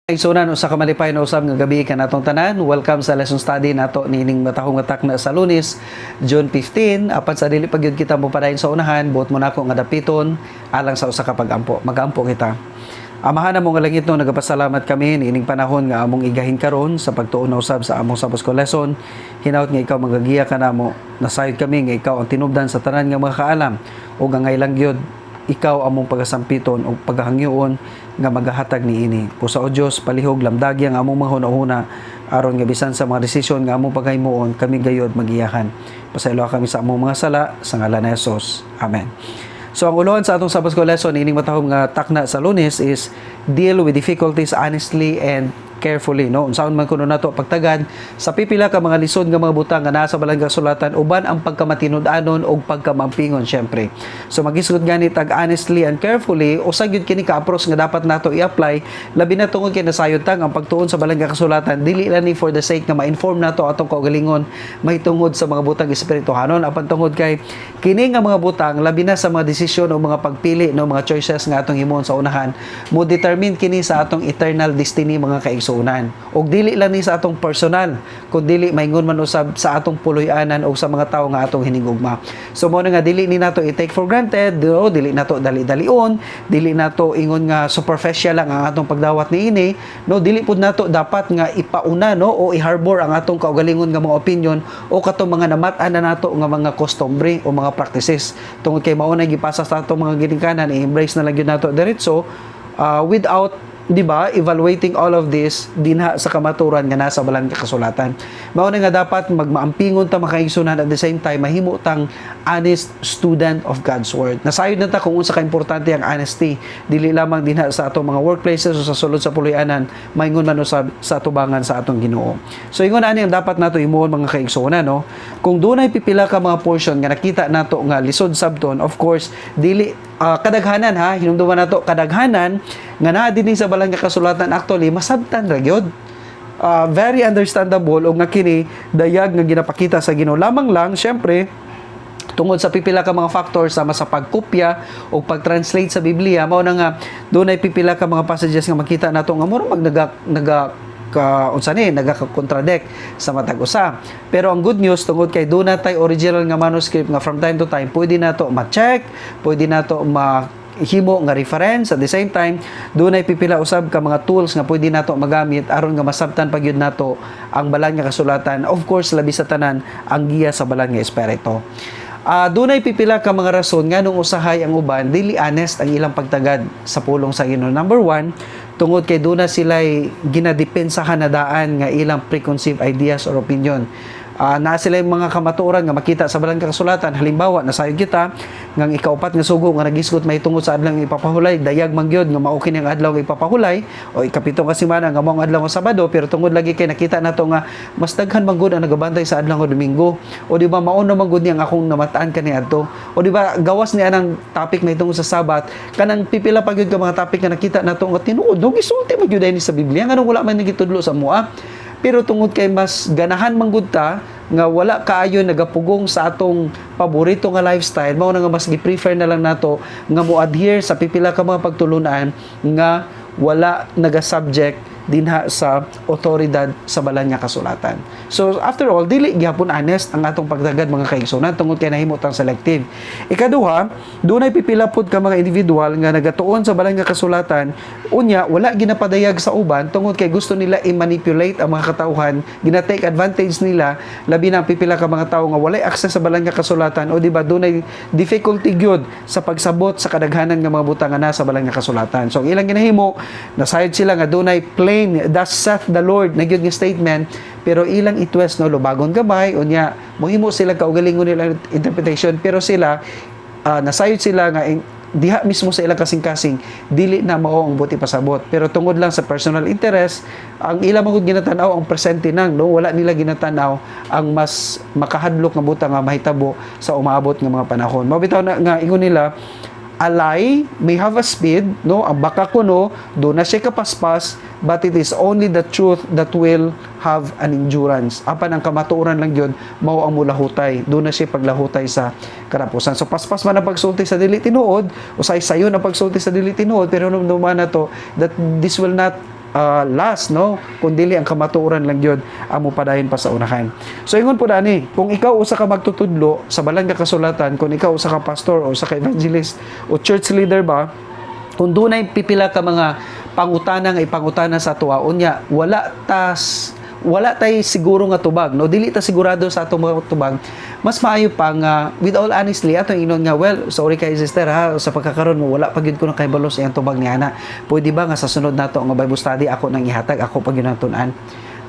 Igsunan usa ka malipay na usab nga gabi kanatong tanan. Welcome sa lesson study nato nining matahong atak na sa Lunes, June 15. Apan sa dili pagyud kita mo padayon sa unahan, buot mo nako nga dapiton alang sa usa ka pag-ampo. Mag-ampo kita. Amahan na mo nga langit no, nagapasalamat kami nining panahon nga among igahin karon sa pagtuon na usab sa among Sabbath School lesson. Hinaut nga ikaw magagiya kanamo. Nasayod kami nga ikaw ang tinubdan sa tanan nga mga kaalam o gangaylang gyud ikaw among pagasampiton o paghangyoon nga magahatag niini. Pusa o Dios palihog lamdagi ang among mahuna-huna aron nga bisan sa mga desisyon nga among paghimuon kami gayod magiyahan. Pasaylo kami sa among mga sala sa ngalan ni Hesus. Amen. So ang ulohan sa atong Sabbath School lesson ining matahom nga takna sa Lunes is deal with difficulties honestly and carefully, no? Unsaon man kuno nato pagtagad sa pipila ka mga lisod nga mga butang nga naa sa balanggang sulatan uban ang pagkamatinud-anon og pagkamampingon syempre. So magisgot ganit ag honestly and carefully usa gyud kini ka approach nga dapat nato i-apply labi na tungod kay nasayod tang ang pagtuon sa balanggang kasulatan dili lang ni for the sake nga ma-inform nato atong kaugalingon mahitungod sa mga butang espirituhanon apan tungod kay kini nga mga butang labi na sa mga desisyon o mga pagpili no mga choices nga atong himuon sa unahan mo determine kini sa atong eternal destiny mga kaigsuonan. Og dili lang ni sa atong personal, kun dili maingon man usab sa atong puloy-anan o sa mga tawo nga atong hinigugma. So mo nga dili ni nato i-take for granted, no? Dili nato dali-dalion, dili nato ingon nga superficial lang ang atong pagdawat niini, no? Dili pud nato dapat nga ipauna no o i-harbor ang atong kaugalingon nga mga opinion o katong mga namat-an na nato nga mga customary o mga practices. Tungod kay mao na gipasa sa atong mga ginikanan, i-embrace na lang gyud nato diretso without, di ba, evaluating all of this dinha sa kamaturan nga nasa balanggang kasulatan. Mao na nga dapat magmaampingon ta makaigsunan at the same time mahimo tang honest student of God's word. Nasayod na ta kung unsa ka importante ang honesty dili lamang dinha sa atong mga workplaces o sa sulod sa puloy-anan maingon man usab sa atubangan sa atong Ginoo. So ingon ani ang dapat nato himuon mga kaigsunan, no? Kung dunay pipila ka mga portion nga nakita nato nga lisod sabton, of course dili kadaghanan ha, hinumduman nato kadaghanan nga naa dinhi sa balanggang kasulatan actually masabtan ra gyud. Very understandable o nga kini dayag nga ginapakita sa Ginoo. Lamang lang syempre tungod sa pipila ka mga factors sama sa pagkopya o pag-translate sa Biblia mao na nga dunay pipila ka mga passages nga makita nato nga mura mag nagaka-contradict sa matag usa. Pero ang good news tungod kay doon natay original nga manuscript nga from time to time pwede nato ma-check, pwede nato himo nga reference at the same time dunay pipila usab ka mga tools nga pwede nato magamit aron nga masabtan pagyud nato ang balang nga kasulatan, of course labi sa tanan ang giya sa balang nga espiritu. Dunay pipila ka mga rason nga nung usahay ang uban dili honest ang ilang pagtagad sa pulong sa Ginoo. Number 1, tungod kay duna sila'y ginadepensahan na daan nga ilang preconceived ideas or opinion. Na sila yung mga kamatuoran nga makita sa balanggang kasulatan. Halimbawa, nasayod kita ngang ikaupat nga sugo nga nagisgot mahitungod sa adlaw nga ipapahulay, dayag mangyod nga mao kini ang adlaw nga ipapahulay o ikapitong ka semana nga mao ang adlaw nga Sabado, pero tungod lagi kay nakita nato nga mas daghan man gud ang nagabantay sa adlaw nga Domingo. O di ba mao na man gud ang akong namataan kaniadto. O di ba gawas ni anang topic mahitungod sa Sabat, kanang pipila pa gyud ka mga topic nga nakita nato nga tinuod, no gisulti man gyud ni sa Biblia nganong wala man nagitudlo sa mua. Pero tungod kay mas ganahan manggud ta nga wala kaayo nagapugong sa atong paborito nga lifestyle, mao na nga mas gi-prefer na lang nato nga mo-adhere sa pipila ka mga pagtulunan nga wala naga-subject dinha sa otoridad sa balang nga kasulatan. So after all dili gyapon honest ang atong pagdagad mga kaigsunan tungod kay nahimo tang selective. Ikaduha, dunay pipila pud ka mga individual nga nagatuon sa balang nga kasulatan unya wala ginapadayag sa uban tungod kay gusto nila i-manipulate ang mga katawhan, gina-take advantage nila labi na pipila ka mga tawo nga walay access sa balang nga kasulatan o di ba dunay difficulty gyud sa pagsabot sa kadaghanan nga mga butang nga nasa balang nga kasulatan. So ang ilang ginahimo nasayod sila nga dunay plain thus saith the Lord na gyud nga statement pero ilang itwes no lubagon gamay unya mohimo sila kaugalingon nila interpretation pero sila nasayod sila nga diha mismo sa ilang kasing-kasing dili na mao ang buti pasabot pero tungod lang sa personal interest ang ilang magud ginatanaw ang presente nang no wala nila ginatanaw ang mas makahadlok nga butang nga mahitabo sa umaabot nga mga panahon. Mabitaw na nga ingon nila a lie may have a speed, no? Ang baka kuno, do na siya kapaspas, but it is only the truth that will have an endurance. Apan ang kamatuoran lang yun, mao ang mulahutay. Do na siya paglahutay sa karapusan. So paspas man ang pagsulti sa dili tinuod, o say sayo na pagsulti sa dili tinuod, pero nung na to, that this will not last, no, kundi ang kamatuoran lang yun ang mupadayon pa sa unahan. So ingon po dani, kung ikaw usa ka magtutudlo sa balang nga kasulatan, kung ikaw usa ka pastor o usa ka evangelist o church leader ba, kung dunay pipila ka mga pangutana nga ipangutana sa tuwa unya, wala tay siguro nga tubag, no, dili ta sigurado sa atong mga tubag, mas maayo pa nga with all honestly atong inon nga, well, sorry kay sister ha, sa pagkakaroon mo wala pa gyud ko na kahibalo sa iyang tubag ni ana, pwede ba nga sa sunod nato nga Bible study ako nang ihatag, ako pa gyud ang tun-an.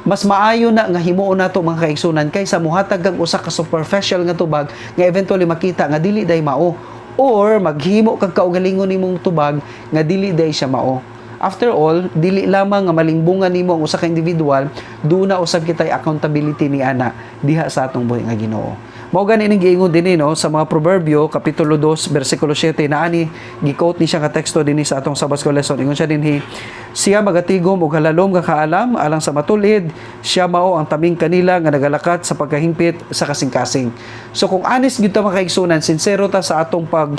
Mas maayo na nga himuon nato mga kaigsunan kaysa muhatag kang usa ka superficial nga tubag nga eventually makita nga dili day mao, or maghimo kag kaugalingon nimong tubag nga dili day siya mao. After all, dili lamang nga malimbungan nimo ang usa ka individual, duna usab kitay accountability ni ana diha sa atong buhi nga Ginoo. Mao gani ning giingon dinhi no sa mga Proverbio kapitulo 2 bersikulo 7 na ani gi-quote ni siya nga teksto dinhi sa atong Sabbath School lesson. Ingon siya dinhi, siya magatigom og halalom nga kaalam alang sa matulid, siya mao ang taming kanila nga nagalakat sa pagkahimpit sa kasing-kasing. So kung honest gyud ta makaigsunan, sincero ta sa atong pag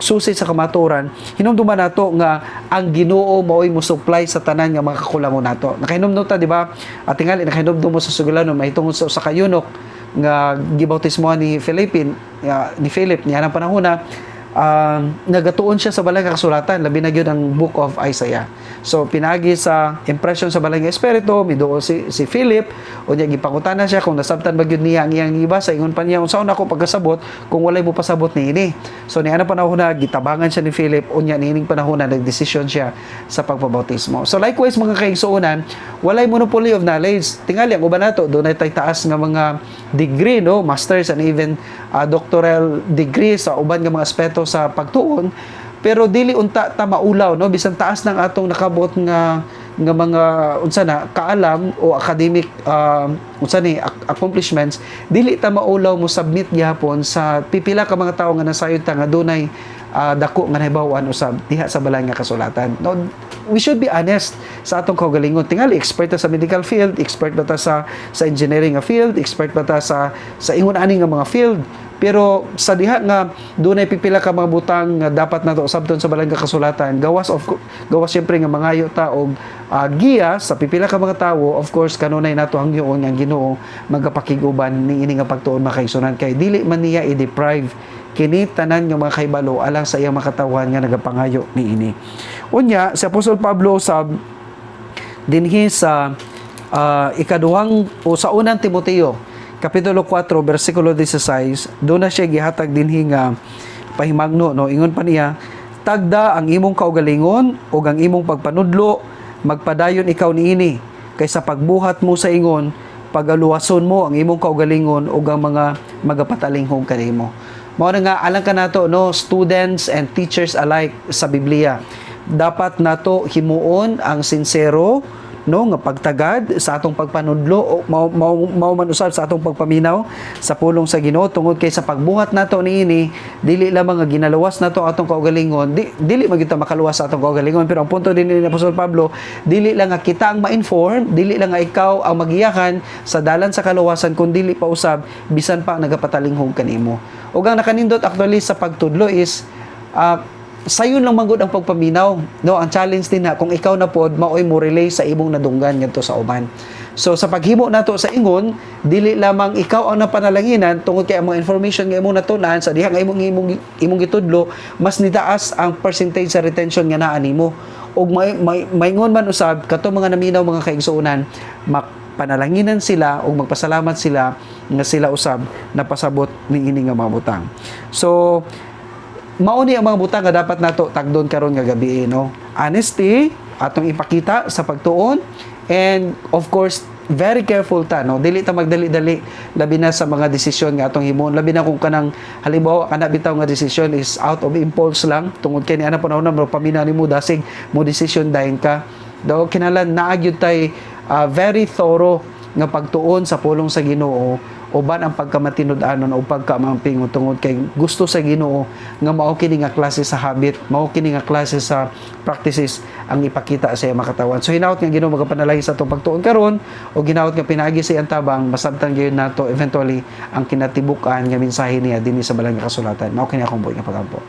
susi sa kamatuoran, hinumduman nato nga ang Ginoo mao'y mo supply sa tanan nga mga kakulangon nato. Nakahinumdum ta di ba? At tingali nakahinumdum mo sa sugalanon mahitungod sa usa ka yunok nga gibautismo ni Philip niya ng panahon na nagatuon siya sa balang kasulatan, labi na gyud ang book of Isaiah. So pinagi sa impression sa balang espiritu, miduol si Philip, unya gipangutana siya kung nasabtan ba gyud niya ang iyang gibasa, ingon pa niya unsaon ako pagkasabot kung walay mo pasabot niini. So niana panahon na gitabangan siya ni Philip, unya niining panahon na nagdesisyon siya sa pagpabautismo. So likewise mga kaigsuonan, walay monopoly of knowledge. Tingali ang uban nato dunay tay taas nga mga degree, no, masters and even doctoral degree sa uban nga mga aspeto sa pagtuon, pero dili unta ta maulaw, no, bisan taas ng atong nakabot nga mga unsa na kaalam o academic accomplishments, dili ta maulaw mo submit gyapon sa pipila ka mga tawo nga nasayod ta nga dunay dako nga nahibaw-an usab diha sa balay nga kasulatan. No, we should be honest sa atong kaugalingon. Tingali expert ta sa medical field, expert ba ta sa engineering nga field, expert ba ta sa ingon ani nga mga field. Pero sa diha nga dunay pipila ka mga butang nga dapat nato sabton sa balay nga kasulatan, gawas syempre nga mangayo ta og giya sa pipila ka mga tawo, of course kanunay nato ang Ginoo nga Ginoo magapakiguban ni ini nga pagtuon makaigsunan kay dili man niya i-deprive kini tanan nga mga kahibalo alang sa iyang makatawan nga nagapangayo niini. Unya si Apostol Pablo usab dinhi sa ikaduhang o sa unang Timoteo kapitulo 4 bersikulo 16, doon na siya gihatag dinhi nga pahimangno, no, ingon pa niya, tagda ang imong kaugalingon o ang imong pagpanudlo, magpadayon ikaw niini kaysa pagbuhat mo sa ingon, pagaluwason mo ang imong kaugalingon o ang mga magapatalinghong kanimo. Mao na nga alang ka nato, no, students and teachers alike sa Biblia, dapat nato himuon ang sincero, no, nga pagtagad sa atong pagpanudlo o mao man usab sa atong pagpaminaw sa pulong sa Ginoo tungod kay sa pagbuhat nato niini dili lamang nga ginaluwas nato atong kaugalingon, dili magita makaluwas sa atong kaugalingon, pero ang punto din ni Apostol Pablo, dili lang nga kita ang ma-inform, dili lang nga ikaw ang magiyakan sa dalan sa kaluwasan, kun dili pa usab bisan pa nagapatalinghong kanimo. Ug ang nakanindot actually sa pagtudlo is sayon lang manggod ang pagpaminaw, no, ang challenge din na kung ikaw na pod maoy mo relay sa imong nadunggan ngadto sa uban. So sa paghimo nato sa ingon, dili lamang ikaw ang napanalanginan tungod kay ang mga information nga imong natunan sa diha nga imong gitudlo, mas nitaas ang percentage sa retention nga naa nimo. Og maingon man usab kato mga naminaw mga kaigsuonan, panalanginan sila o magpasalamat sila nga sila usab napasabot ni ini nga mga butang. So mauni ang mga butang nga dapat nato tagdon karon nga gabi, no? Honesty atong ipakita sa pagtuon, and of course very careful ta, no, dili ta magdali-dali labi na sa mga desisyon nga atong himon, labi na kung kanang halimbawa kana bitaw nga desisyon is out of impulse lang tungod kay ni ana panahon na paminaw nimo dasig mo desisyon dayon ka daw kinahanglan naa gyud tay very thorough nga pagtuon sa pulong sa Ginoo uban ang pagkamatinud-anon o pagkamampingon tungod kay gusto sa Ginoo nga mao kini nga klase sa habit, mao kini nga klase sa practices ang ipakita sa iyang makatawan. So hinaut nga Ginoo magapanalangin sa atong pagtuon karon o ginaut nga pinaagi sa iyang tabang masabtan gyud nato eventually ang kinatibukan nga mensahe niya dinhi sa balang nga kasulatan. Mao kini akong buhi nga pagampo.